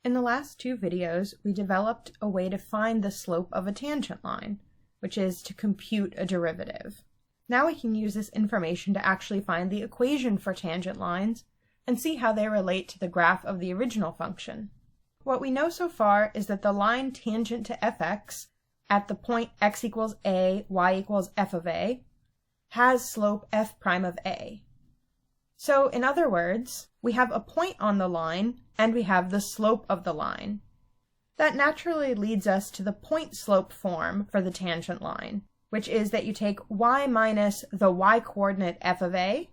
In the last two videos, we developed a way to find the slope of a tangent line, which is to compute a derivative. Now we can use this information to actually find the equation for tangent lines and see how they relate to the graph of the original function. What we know so far is that the line tangent to fx at the point x equals a, y equals f of a, has slope f prime of a. So in other words, we have a point on the line and we have the slope of the line. That naturally leads us to the point slope form for the tangent line, which is that you take y minus the y-coordinate f of a,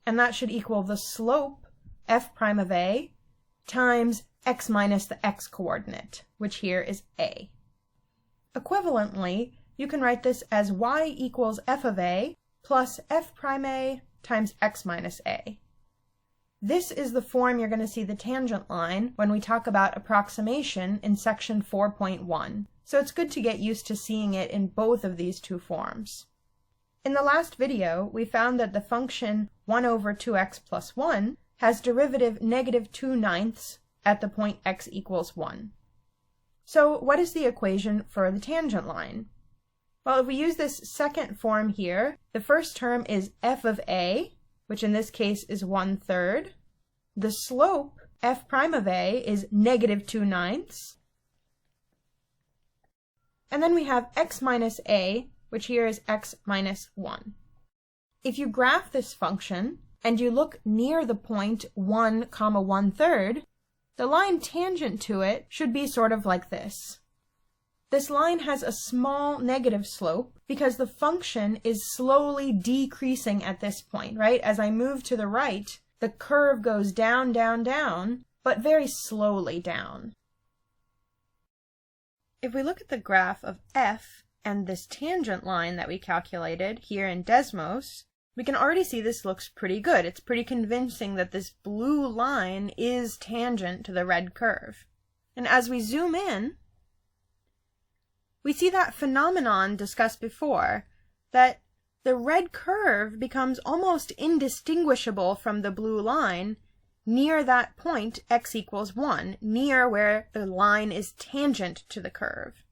and that should equal the slope f prime of a times x minus the x-coordinate, which here is a. Equivalently, you can write this as y equals f of a plus f prime a times x minus a. This is the form you're going to see the tangent line when we talk about approximation in section 4.1, so it's good to get used to seeing it in both of these two forms. In the last video, we found that the function 1 over 2x plus 1 has derivative negative 2/9 at the point x equals 1. So what is the equation for the tangent line? Well, if we use this second form here, the first term is f of a, which in this case is 1/3. The slope, f prime of a, is negative 2/9. And then we have x minus a, which here is x minus 1. If you graph this function, and you look near the point 1, 1/3, the line tangent to it should be sort of like this. This line has a small negative slope because the function is slowly decreasing at this point, right? As I move to the right, the curve goes down, down, down, but very slowly down. If we look at the graph of f and this tangent line that we calculated here in Desmos, we can already see this looks pretty good. It's pretty convincing that this blue line is tangent to the red curve. And as we zoom in, we see that phenomenon discussed before, that the red curve becomes almost indistinguishable from the blue line near that point x equals 1, near where the line is tangent to the curve.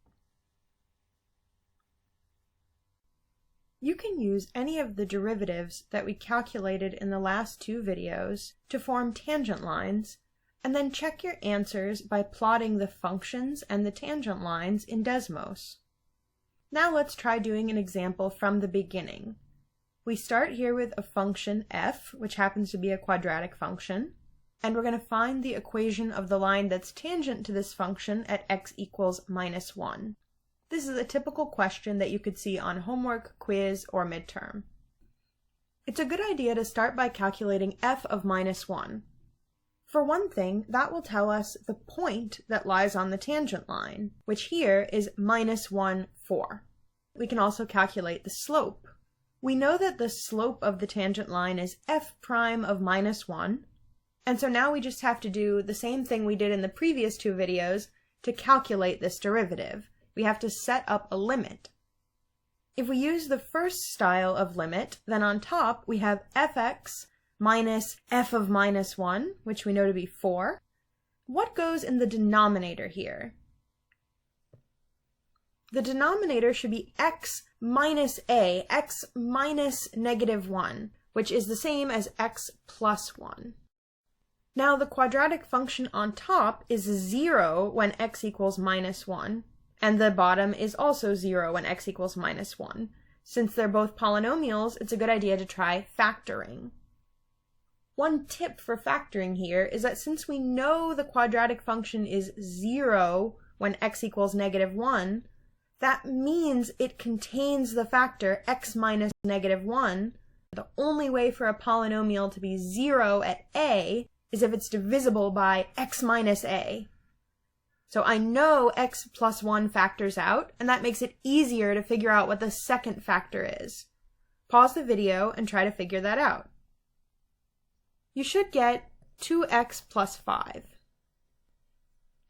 You can use any of the derivatives that we calculated in the last two videos to form tangent lines, and then check your answers by plotting the functions and the tangent lines in Desmos. Now let's try doing an example from the beginning. We start here with a function f, which happens to be a quadratic function, and we're going to find the equation of the line that's tangent to this function at x equals minus 1. This is a typical question that you could see on homework, quiz, or midterm. It's a good idea to start by calculating f of minus 1. For one thing, that will tell us the point that lies on the tangent line, which here is minus 1, 4. We can also calculate the slope. We know that the slope of the tangent line is f prime of minus 1, and so now we just have to do the same thing we did in the previous two videos to calculate this derivative. We have to set up a limit. If we use the first style of limit, then on top we have fx minus f of minus 1, which we know to be 4. What goes in the denominator here? The denominator should be x minus a, x minus negative 1, which is the same as x plus 1. Now the quadratic function on top is 0 when x equals minus 1, and the bottom is also 0 when x equals minus 1. Since they're both polynomials, it's a good idea to try factoring. One tip for factoring here is that since we know the quadratic function is 0 when x equals negative 1, that means it contains the factor x minus negative 1. The only way for a polynomial to be 0 at a is if it's divisible by x minus a. So I know x plus 1 factors out, and that makes it easier to figure out what the second factor is. Pause the video and try to figure that out. You should get 2x plus 5.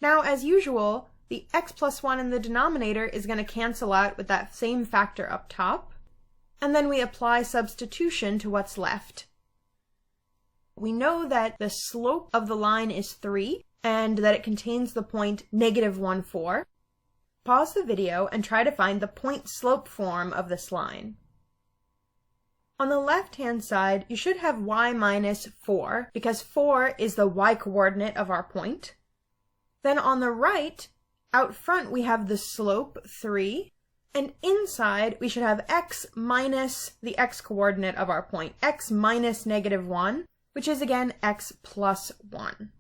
Now, as usual, the x plus 1 in the denominator is going to cancel out with that same factor up top, and then we apply substitution to what's left. We know that the slope of the line is 3, and that it contains the point -1, 4. Pause the video and try to find the point slope form of this line. On the left-hand side, you should have y minus 4, because 4 is the y-coordinate of our point. Then on the right, out front, we have the slope 3, and inside we should have x minus the x-coordinate of our point, x minus -1, which is again x plus 1.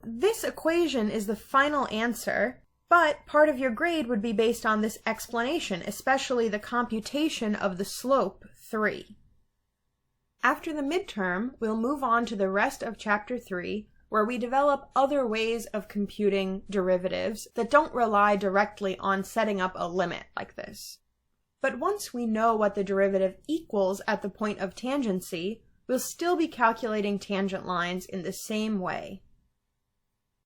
This equation is the final answer, but part of your grade would be based on this explanation, especially the computation of the slope 3. After the midterm, we'll move on to the rest of Chapter 3, where we develop other ways of computing derivatives that don't rely directly on setting up a limit like this. But once we know what the derivative equals at the point of tangency, we'll still be calculating tangent lines in the same way.